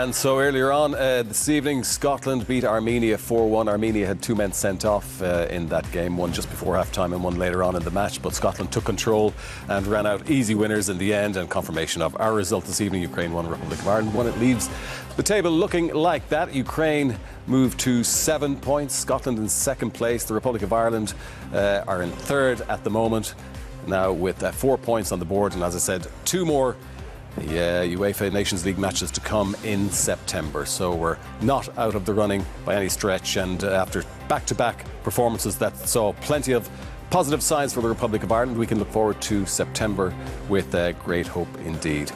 And so earlier on this evening, Scotland beat Armenia 4-1. Armenia had 2 men sent off in that game, one just before half-time and one later on in the match. But Scotland took control and ran out easy winners in the end. And confirmation of our result this evening, Ukraine 1, Republic of Ireland 1. It leaves the table looking like that. Ukraine moved to 7 points. Scotland in second place. The Republic of Ireland are in third at the moment, now with 4 points on the board. And as I said, 2 more UEFA Nations League matches to come in September. So we're not out of the running by any stretch. And after back-to-back performances that saw plenty of positive signs for the Republic of Ireland, we can look forward to September with great hope indeed.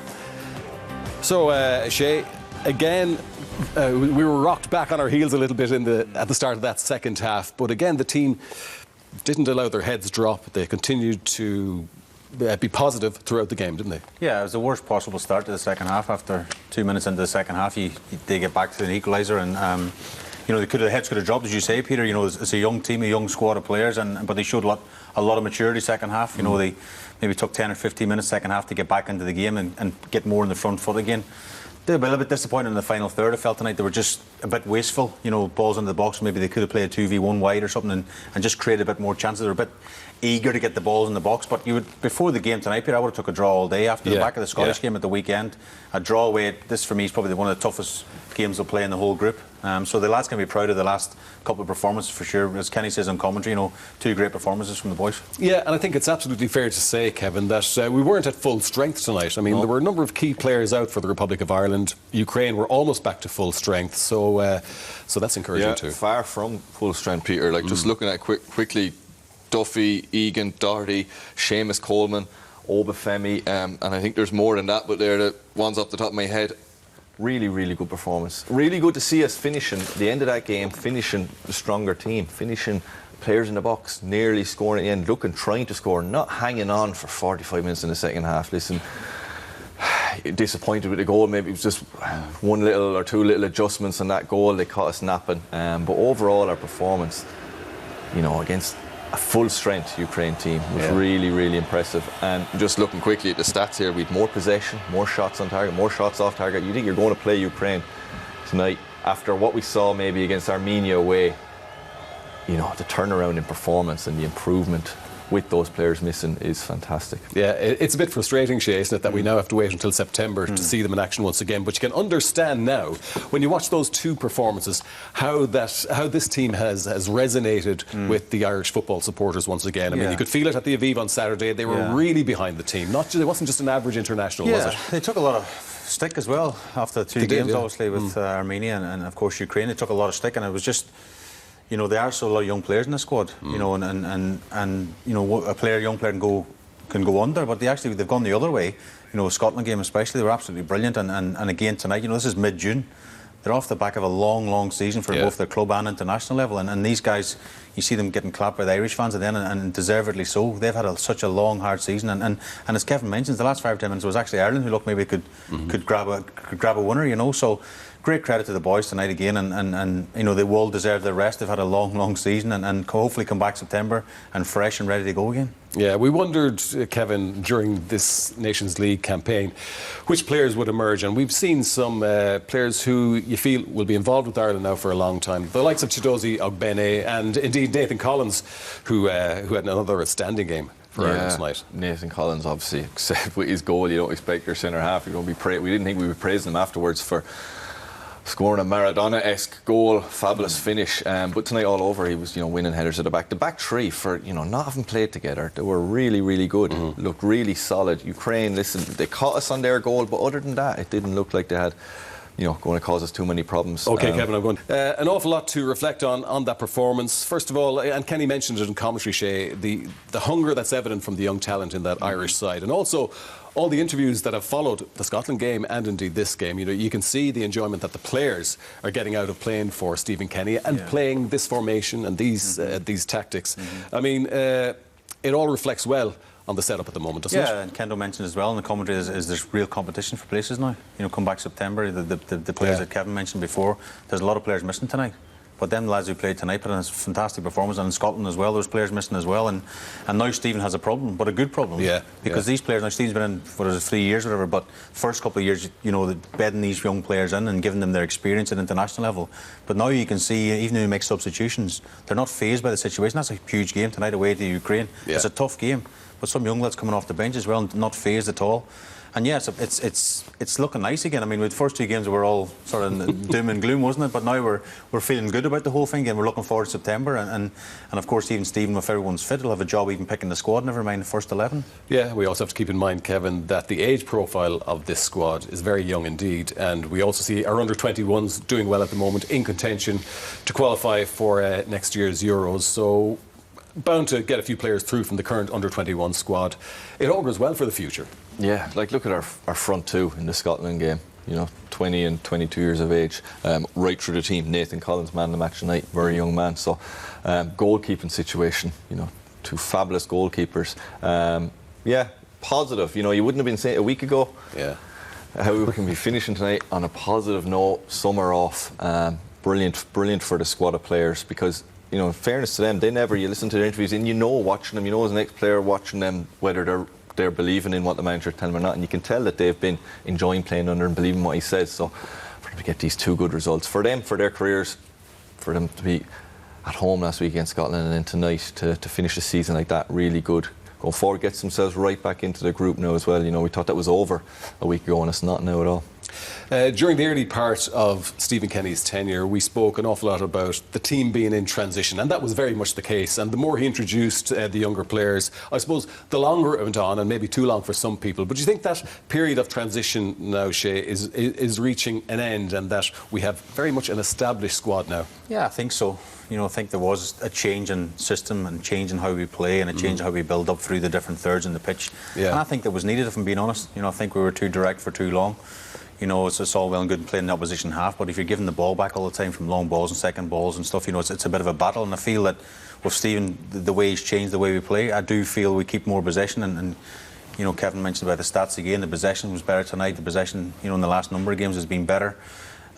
So, Shay, again, we were rocked back on our heels a little bit at the start of that second half. But again, the team didn't allow their heads drop. They continued to be positive throughout the game, didn't they? Yeah, it was the worst possible start to the second half. After 2 minutes into the second half, they get back to an equaliser, and you know, their heads could have dropped, as you say, Peter. You know, it's a young team, a young squad of players, but they showed a lot of maturity second half. You know, they maybe took 10 or 15 minutes second half to get back into the game and get more in the front foot again. They were a little bit disappointed in the final third. I felt tonight they were just a bit wasteful. You know, balls into the box. Maybe they could have played a 2v1 wide or something and just created a bit more chances. They were a bit eager to get the balls in the box. But before the game tonight, Peter, I would have took a draw all day after the back of the Scottish game at the weekend. A draw away. This for me is probably one of the toughest games they'll play in the whole group. So the lads can be proud of the last couple of performances for sure. As Kenny says on commentary, you know, 2 great performances from the boys. Yeah, and I think it's absolutely fair to say, Kevin, that we weren't at full strength tonight. I mean, there were a number of key players out for the Republic of Ireland. Ukraine were almost back to full strength, so that's encouraging too. Far from full strength, Peter. Like just looking at it quickly, Duffy, Egan, Doherty, Seamus Coleman, Obafemi, and I think there's more than that, but they're the ones off the top of my head. Really, really good performance. Really good to see us finishing the end of that game, finishing the stronger team, finishing players in the box, nearly scoring at the end, trying to score, not hanging on for 45 minutes in the second half. Listen, disappointed with the goal. Maybe it was just 1 little or 2 little adjustments on that goal. They caught us napping. But overall, our performance, you know, against a full-strength Ukraine team was really, really impressive. And just looking quickly at the stats here, we had more possession, more shots on target, more shots off target. You think you're going to play Ukraine tonight after what we saw maybe against Armenia away? You know, the turnaround in performance and the improvement with those players missing is fantastic. Yeah, it's a bit frustrating, Shay, isn't it, that we now have to wait until September to see them in action once again. But you can understand now, when you watch those 2 performances, how this team has resonated with the Irish football supporters once again. I mean, you could feel it at the Aviv on Saturday. They were really behind the team. It wasn't just an average international, was it? They took a lot of stick as well after 2 games, obviously, with Armenia and of course Ukraine. They took a lot of stick, and it was just, you know, there are so a lot of young players in the squad, you know, and you know, a young player can go under, but they've gone the other way. You know, the Scotland game especially, they were absolutely brilliant, and again tonight, you know, this is mid-June. They're off the back of a long season for both their club and international level, and these guys, you see them getting clapped by the Irish fans at the end, and deservedly so. They've had such a long, hard season, and as Kevin mentions, the last 5 or 10 minutes was actually Ireland who looked maybe could grab a winner, you know. So great credit to the boys tonight again, and you know, they will deserve the rest. They've had a long season, and hopefully come back September and fresh and ready to go again. Yeah, we wondered, Kevin, during this Nations League campaign, which players would emerge, and we've seen some players who you feel will be involved with Ireland now for a long time. The likes of Chidozie Ogbene and indeed Nathan Collins, who had another outstanding game for Ireland tonight. Nathan Collins, obviously, except with his goal, you don't expect your centre half. You're going to be we didn't think we would praise him afterwards for scoring a Maradona-esque goal, fabulous finish. But tonight all over, he was, you know, winning headers at the back. The back 3, for, you know, not having played together, they were really, really good. Looked really solid. Ukraine, listen, they caught us on their goal, but other than that, it didn't look like they had, you know, going to cause us too many problems. OK, Kevin, I'm going. An awful lot to reflect on that performance. First of all, and Kenny mentioned it in commentary, Shay, the hunger that's evident from the young talent in that Irish side, and also all the interviews that have followed the Scotland game and indeed this game. You know, you can see the enjoyment that the players are getting out of playing for Stephen Kenny and playing this formation and these tactics. I mean, it all reflects well on the setup at the moment, doesn't it? Yeah, and Kendo mentioned as well in the commentary is there's real competition for places now. You know, come back September, the players that Kevin mentioned before, there's a lot of players missing tonight. But them lads who played tonight put in a fantastic performance, and in Scotland as well, those players missing as well. And now Stephen has a problem, but a good problem. Yeah. Because these players, now Stephen's been in for 3 years or whatever, but first couple of years, you know, bedding these young players in and giving them their experience at international level. But now you can see, even when you make substitutions, they're not fazed by the situation. That's a huge game tonight away to Ukraine. Yeah. It's a tough game, but some young lads coming off the bench as well, and not fazed at all. And yes, it's looking nice again. I mean, with the first 2 games we were all sort of doom and gloom, wasn't it? But now we're feeling good about the whole thing, and we're looking forward to September. And of course, even Stephen, if everyone's fit, will have a job even picking the squad. Never mind the first 11. Yeah, we also have to keep in mind, Kevin, that the age profile of this squad is very young indeed, and we also see our under-21s doing well at the moment, in contention to qualify for next year's Euros. So bound to get a few players through from the current under-21 squad. It augurs well for the future. Yeah, like look at our front two in the Scotland game. You know, 20 and 22 years of age, right through the team. Nathan Collins, man of the match tonight, very young man. So, goalkeeping situation, you know, 2 fabulous goalkeepers. Yeah, positive. You know, you wouldn't have been saying a week ago. Yeah. How we can be finishing tonight on a positive note. Summer off, brilliant for the squad of players, because, you know, in fairness to them, you listen to their interviews and you know, watching them, you know, as an ex-player watching them, whether they're believing in what the manager tells them or not, and you can tell that they've been enjoying playing under and believing what he says. So for them to get these 2 good results for them, for their careers, for them to be at home last week against Scotland, and then tonight to finish the season like that, really good. Going forward, gets themselves right back into the group now as well. You know, we thought that was over a week ago, and it's not now at all. During the early part of Stephen Kenny's tenure, we spoke an awful lot about the team being in transition, and that was very much the case. And the more he introduced the younger players, I suppose the longer it went on, and maybe too long for some people. But do you think that period of transition now, Shay, is reaching an end, and that we have very much an established squad now? Yeah, I think so. You know, I think there was a change in system and change in how we play and a change in how we build up through the different thirds in the pitch. Yeah. And I think that was needed, if I'm being honest. You know, I think we were too direct for too long. You know, it's all well and good playing the opposition half, but if you're giving the ball back all the time from long balls and second balls and stuff, you know, it's a bit of a battle. And I feel that with Stephen, the way he's changed the way we play, I do feel we keep more possession. And you know, Kevin mentioned about the stats again. The possession was better tonight. The possession, you know, in the last number of games has been better.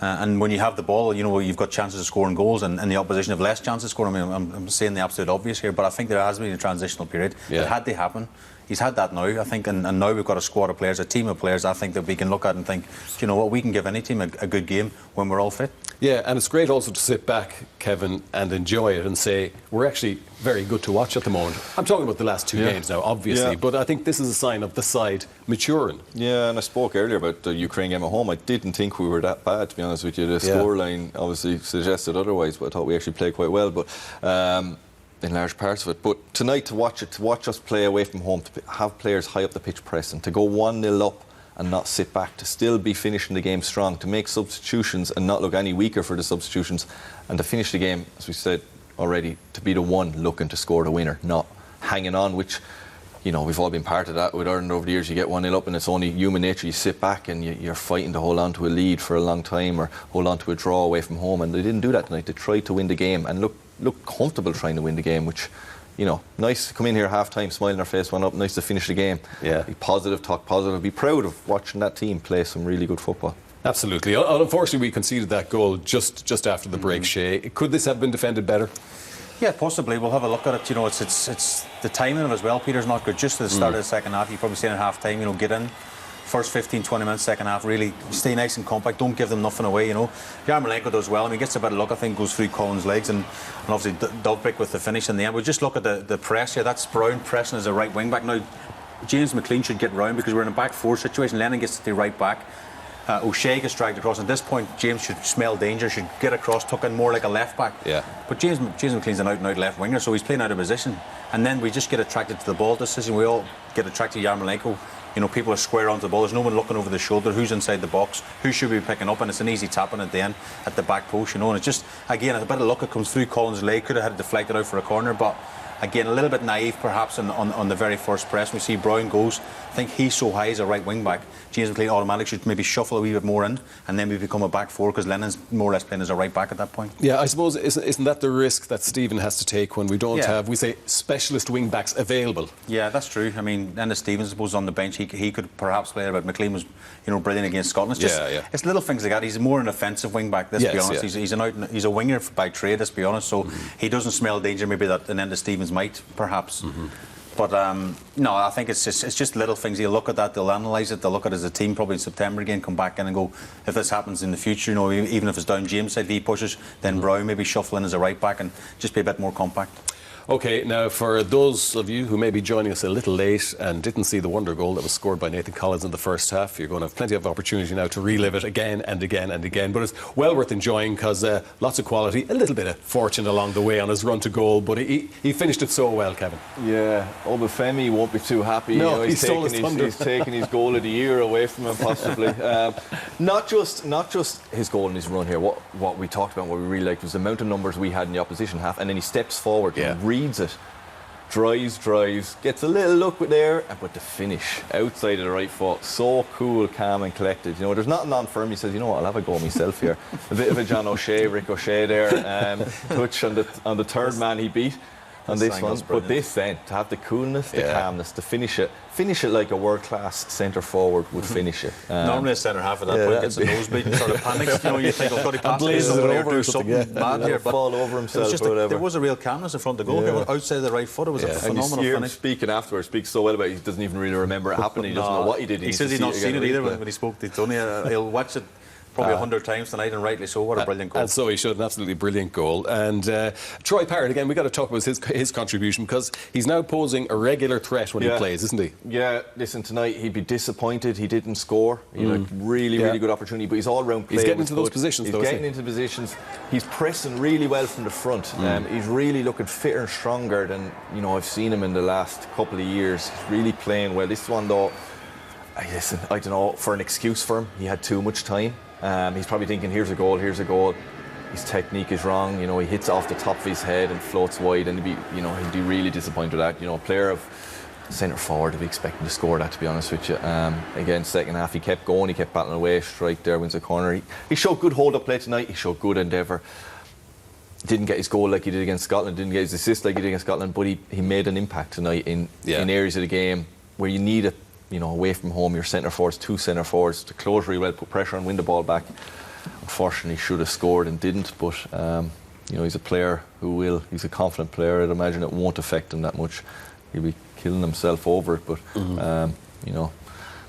And when you have the ball, you know, you've got chances of scoring goals, and the opposition have less chances of scoring. I mean, I'm saying the absolute obvious here, but I think there has been a transitional period. Yeah. It had to happen. He's had that now, I think, and now we've got a squad of players, a team of players, I think, that we can look at and think, do you know what, we can give any team a good game when we're all fit. Yeah, and it's great also to sit back, Kevin, and enjoy it and say, we're actually very good to watch at the moment. I'm talking about the last 2 games now, obviously, but I think this is a sign of the side maturing. Yeah, and I spoke earlier about the Ukraine game at home. I didn't think we were that bad, to be honest with you. The scoreline obviously suggested otherwise, but I thought we actually played quite well. But in large parts of it. But tonight, to watch us play away from home, to have players high up the pitch pressing, to go 1-0 up and not sit back, to still be finishing the game strong, to make substitutions and not look any weaker for the substitutions, and to finish the game, as we said already, to be the one looking to score the winner, not hanging on, which, you know, we've all been part of that with Ireland over the years. You get 1-0 up and it's only human nature. You sit back and you're fighting to hold on to a lead for a long time, or hold on to a draw away from home, and they didn't do that tonight. They tried to win the game and look comfortable trying to win the game, which, you know, nice to come in here half-time, smile on our face, 1 up, nice to finish the game. Yeah. Be positive, talk positive, be proud of watching that team play some really good football. Absolutely. Unfortunately, we conceded that goal just after the break, Shay. Could this have been defended better? Yeah, possibly. We'll have a look at it. You know, it's the timing of it as well. Peter's not good. Just at the start of the second half, you probably seen at half-time, you know, get in. First 15, 20 minutes, second half, really stay nice and compact. Don't give them nothing away, you know. Yarmolenko does well. I mean, he gets a better look, I think, goes through Collins' legs, and obviously Dovbyk with the finish in the end. We'll just look at the press here. That's Brown pressing as a right wing back. Now, James McLean should get round because we're in a back 4 situation. Lennon gets to the right back. O'Shea gets dragged across. At this point, James should smell danger, should get across, tuck in more like a left back. Yeah. But James McLean's an out-and-out left winger, so he's playing out of position. And then we just get attracted to the ball decision. We all get attracted to Yarmolenko. You know, people are square onto the ball. There's no one looking over the shoulder. Who's inside the box? Who should we be picking up? And it's an easy tapping at the end at the back post, you know. And it's just, again, a bit of luck. It comes through Collins' leg. Could have had it deflected out for a corner, but again, a little bit naive perhaps on the very first press. We see Brown goes. I think he's so high as a right wing back. James McLean automatically should maybe shuffle a wee bit more in, and then we become a back four because Lennon's more or less playing as a right back at that point. Yeah, I suppose isn't that the risk that Stephen has to take when we don't have, we say, specialist wing backs available? Yeah, that's true. I mean, Ennis Stevens, I suppose, on the bench, he could perhaps play it, but McLean was, brilliant against Scotland. It's just, it's little things like that. He's more an offensive wing back, let's be honest. He's a winger by trade, let's be honest. So he doesn't smell danger maybe that an Ennis Stevens might, perhaps. But no, I think it's just little things. They'll look at that, they'll analyse it, they'll look at it as a team probably in September again, come back in and go, if this happens in the future, even if it's down James' side, if he pushes, then Brown maybe shuffle in as a right back and just be a bit more compact. OK, now for those of you who may be joining us a little late and didn't see the wonder goal that was scored by Nathan Collins in the first half, you're going to have plenty of opportunity now to relive it again and again and again. But it's well worth enjoying because lots of quality, a little bit of fortune along the way on his run to goal, but he finished it so well, Kevin. Yeah, Obafemi won't be too happy. No, he's taking his goal of the year away from him, possibly. Not just his goal in his run here. What we talked about, what we really liked, was the amount of numbers we had in the opposition half, and then he steps forward and reads it, drives, gets a little look there, but the finish outside of the right foot, so cool, calm and collected. There's nothing on for him. He says, I'll have a go myself here. A bit of a John O'Shea, ricochet there, touch on the third man he beat on this one. But this then, to have the coolness, the calmness, to finish it like a world-class centre forward would finish it. Normally a centre half at that point gets a nosebleed and sort of panics. You think, I've got to pass it over or something bad here. Fall over himself or whatever. There was a real calmness in front of the goal here, outside the right foot. It was a phenomenal finish. Speaking afterwards, speaks so well about it, he doesn't even really remember it happening. He doesn't know what he did. He says he's not seen it either when he spoke to Tony. He'll watch it probably 100 times tonight, and rightly so. What a brilliant goal. And so he showed an absolutely brilliant goal. And Troy Parrott, again, we've got to talk about his contribution, because he's now posing a regular threat when he plays, isn't he? Yeah, listen, tonight he'd be disappointed he didn't score. He had a really good opportunity, but his all-round play. He's getting into those positions, though. He's getting into positions. He's pressing really well from the front. He's really looking fitter and stronger than I've seen him in the last couple of years. He's really playing well. This one, though, listen, I don't know, for an excuse for him, he had too much time. He's probably thinking, here's a goal. His technique is wrong. He hits off the top of his head and floats wide, and he'd be really disappointed with that. A player of centre forward to be expecting to score that, to be honest with you. Again, second half, he kept going, he kept battling away. Strike there, wins a corner. He showed good hold-up play tonight. He showed good endeavour. Didn't get his goal like he did against Scotland. Didn't get his assist like he did against Scotland. But he made an impact tonight in areas of the game where you need it. Away from home, your centre forwards, two centre forwards to close really well, put pressure on, win the ball back. Unfortunately, should have scored and didn't. But he's a player who will. He's a confident player. I'd imagine it won't affect him that much. He'll be killing himself over it. But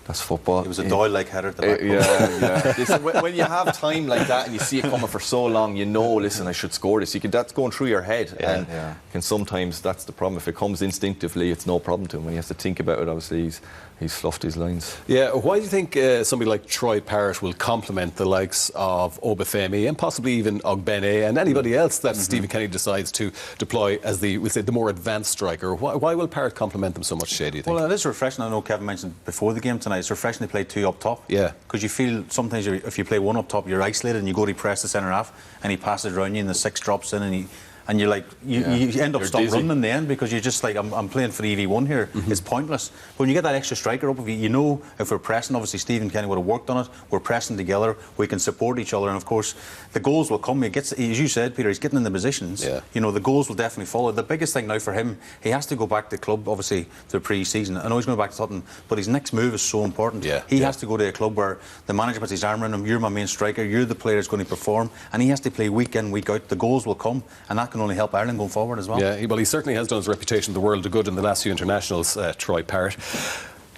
that's football. It was a Doyle-like header at the back. Yeah. Listen, when you have time like that and you see it coming for so long, listen, I should score this. That's going through your head, and sometimes that's the problem. If it comes instinctively, it's no problem to him. When he has to think about it, obviously he's fluffed his lines. Yeah. Why do you think somebody like Troy Parrott will complement the likes of Obafemi and possibly even Ogbene and anybody else that Stephen Kenny decides to deploy as the more advanced striker? Why will Parrott complement them so much, Shay, do you think? Well, it is refreshing. I know Kevin mentioned before the game tonight, it's refreshing to play two up top. Yeah. Because you feel sometimes if you play one up top, you're isolated and you go to press the centre half and he passes around you and the six drops in and you're like, you end up running in the end because you're just like, I'm playing for the EV1 here. It's pointless. But when you get that extra striker up, if we're pressing, obviously Stephen Kenny would have worked on it. We're pressing together. We can support each other. And of course, the goals will come. As you said, Peter, he's getting in the positions. Yeah. The goals will definitely follow. The biggest thing now for him, he has to go back to the club, obviously, to the pre-season. I know he's going back to Tottenham, but his next move is so important. He has to go to a club where the manager puts his arm around him. You're my main striker. You're the player who's going to perform. And he has to play week in, week out. The goals will come. And that can only help Ireland going forward as well. Yeah, he certainly has done his reputation the world of good in the last few internationals, Troy Parrott.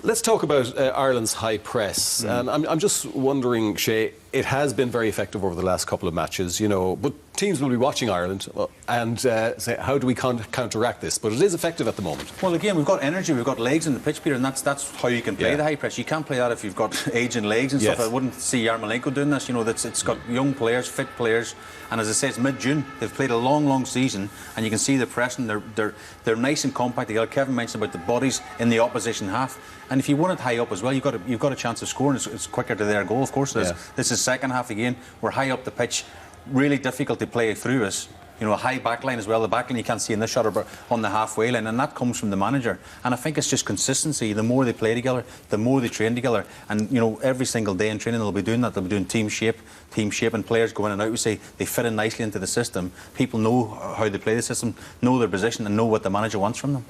Let's talk about Ireland's high press. And I'm just wondering, Shay, it has been very effective over the last couple of matches, but teams will be watching Ireland and say, how do we counteract this? But it is effective at the moment. Well, again, we've got energy, we've got legs in the pitch, Peter, and that's how you can play the high press. You can't play that if you've got aging legs and stuff. I wouldn't see Yarmolenko doing this. It's got young players, fit players, and as I say, it's mid-June. They've played a long season, and you can see the pressing. They're nice and compact. Kevin mentioned about the bodies in the opposition half, and if you want it high up as well, you've got a chance of scoring. It's quicker to their goal, of course. This is second half again. We're high up the pitch. Really difficult to play through us. You know, a high back line as well. The back line you can't see in this shot, but on the halfway line, and that comes from the manager. And I think it's just consistency. The more they play together, the more they train together. And, you know, every single day in training they'll be doing that. They'll be doing team shape, and players go in and out. We say they fit in nicely into the system. People know how they play the system, know their position, and know what the manager wants from them.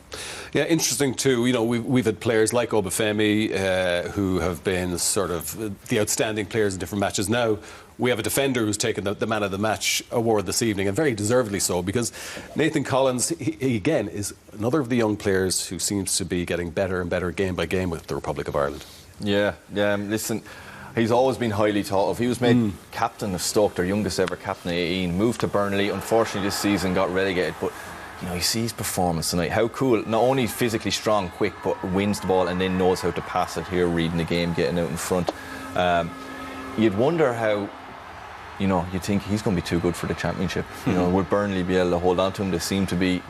Yeah, interesting too. You know, we've had players like Obafemi who have been sort of the outstanding players in different matches. Now we have a defender who's taken the man of the match award this evening, and very deservedly so, because Nathan Collins, he again is another of the young players who seems to be getting better and better game by game with the Republic of Ireland. Yeah, listen, he's always been highly thought of. He was made captain of Stoke, their youngest ever captain at 18, moved to Burnley. Unfortunately this season got relegated, but you know, you see his performance tonight. How cool. Not only physically strong, quick, but wins the ball and then knows how to pass it here, reading the game, getting out in front. You'd wonder how, you know, you'd think he's going to be too good for the Championship. You know, would Burnley be able to hold on to him? They seem to be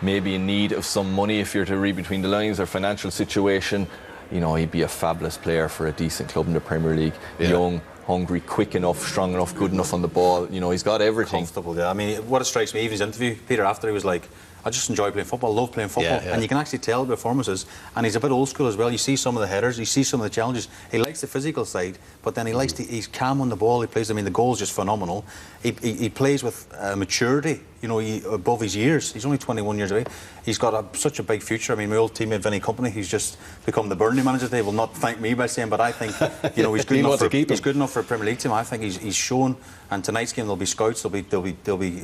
maybe in need of some money, if you're to read between the lines, their financial situation. You know, he'd be a fabulous player for a decent club in the Premier League. Young, hungry, quick enough, strong enough, good enough on the ball. You know, he's got everything. Comfortable, yeah. I mean, what it strikes me, even his interview, Peter, after, he was like, I just enjoy playing football, love playing football. And you can actually tell the performances. And he's a bit old school as well. You see some of the headers, you see some of the challenges. He likes the physical side, but then he likes to, he's calm on the ball. He plays, I mean, the goal's just phenomenal. He plays with maturity, you know, above his years. He's only 21 years away. He's got such a big future. I mean, my old teammate Vinny Company, he's just become the Burnley manager today. Will not thank me by saying, but I think, you know, he's good enough for he's good enough for a Premier League team. I think he's shown. And tonight's game, there'll be scouts, there'll be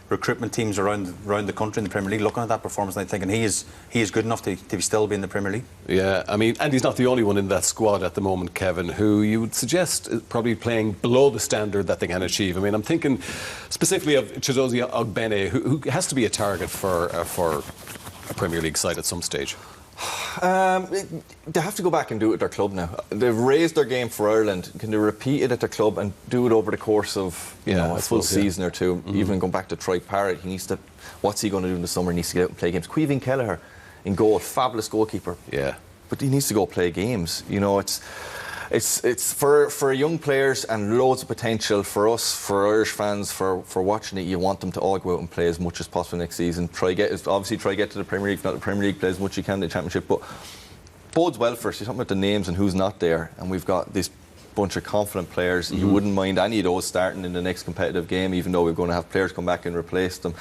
recruitment teams around the country in the Premier League looking at that performance and thinking he is good enough to still be in the Premier League. Yeah, I mean, and he's not the only one in that squad at the moment, Kevin, who you would suggest is probably playing below the standard that they can achieve. I mean, I'm thinking specifically of Chidozie Ogbene, who has to be a target for a Premier League side at some stage. They have to go back and do it at their club now. They've raised their game for Ireland. Can they repeat it at their club and do it over the course of a full season or two? Even going back to Troy Parrott, he needs to. What's he going to do in the summer? He needs to get out and play games. Caoimhín Kelleher in goal, fabulous goalkeeper. Yeah, but he needs to go play games. You know, it's for young players and loads of potential for us, for Irish fans, for watching it. You want them to all go out and play as much as possible next season. Try get to the Premier League. If not the Premier League, play as much as you can in the Championship. But bodes well for us. You're talking about the names and who's not there, and we've got this bunch of confident players. You wouldn't mind any of those starting in the next competitive game, even though we're going to have players come back and replace them.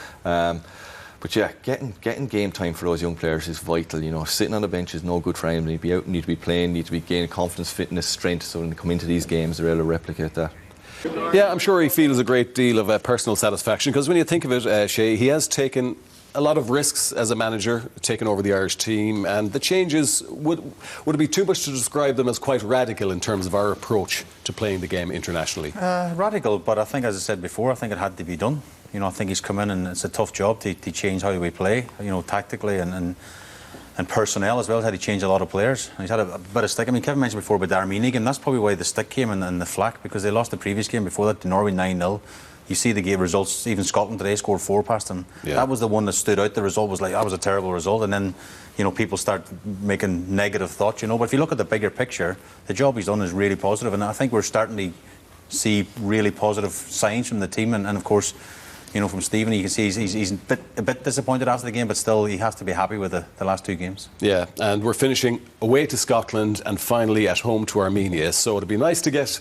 But yeah, getting game time for those young players is vital. You know, sitting on the bench is no good for them. They need to be out, need to be playing, need to be gaining confidence, fitness, strength, so when they come into these games they're able to replicate that. Yeah, I'm sure he feels a great deal of personal satisfaction, because when you think of it, Shay, he has taken a lot of risks as a manager, taking over the Irish team, and the changes, would it be too much to describe them as quite radical in terms of our approach to playing the game internationally? Radical, but I think, as I said before, I think it had to be done. You know, I think he's come in and it's a tough job to change how we play, you know, tactically and personnel as well. He's had to change a lot of players. And he's had a bit of stick. I mean, Kevin mentioned before about the Armenia game. That's probably why the stick came and the flack, because they lost the previous game before that to Norway 9-0. You see the game results, even Scotland today scored 4 past them. Yeah. That was the one that stood out. The result was like, that was a terrible result. And then, you know, people start making negative thoughts, you know. But if you look at the bigger picture, the job he's done is really positive. And I think we're starting to see really positive signs from the team. And of course, you know, from Stephen, you can see he's a bit disappointed after the game, but still he has to be happy with the last 2 games. Yeah, and we're finishing away to Scotland and finally at home to Armenia. So it'd be nice to get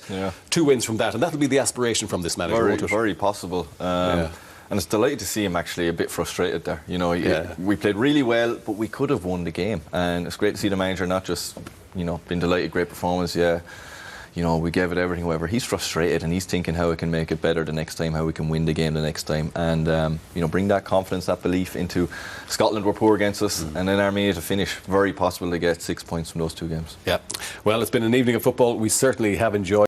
2 wins from that, and that'll be the aspiration from this manager. Very possible. And it's delighted to see him actually a bit frustrated there. You know, we played really well, but we could have won the game, and it's great to see the manager not just, you know, been delighted, great performance. Yeah. You know, we gave it everything, however. He's frustrated and he's thinking how we can make it better the next time, how we can win the game the next time. And, you know, bring that confidence, that belief into Scotland. Were poor against us. And then Armenia to finish. Very possible to get 6 points from those 2 games. Yeah. Well, it's been an evening of football we certainly have enjoyed.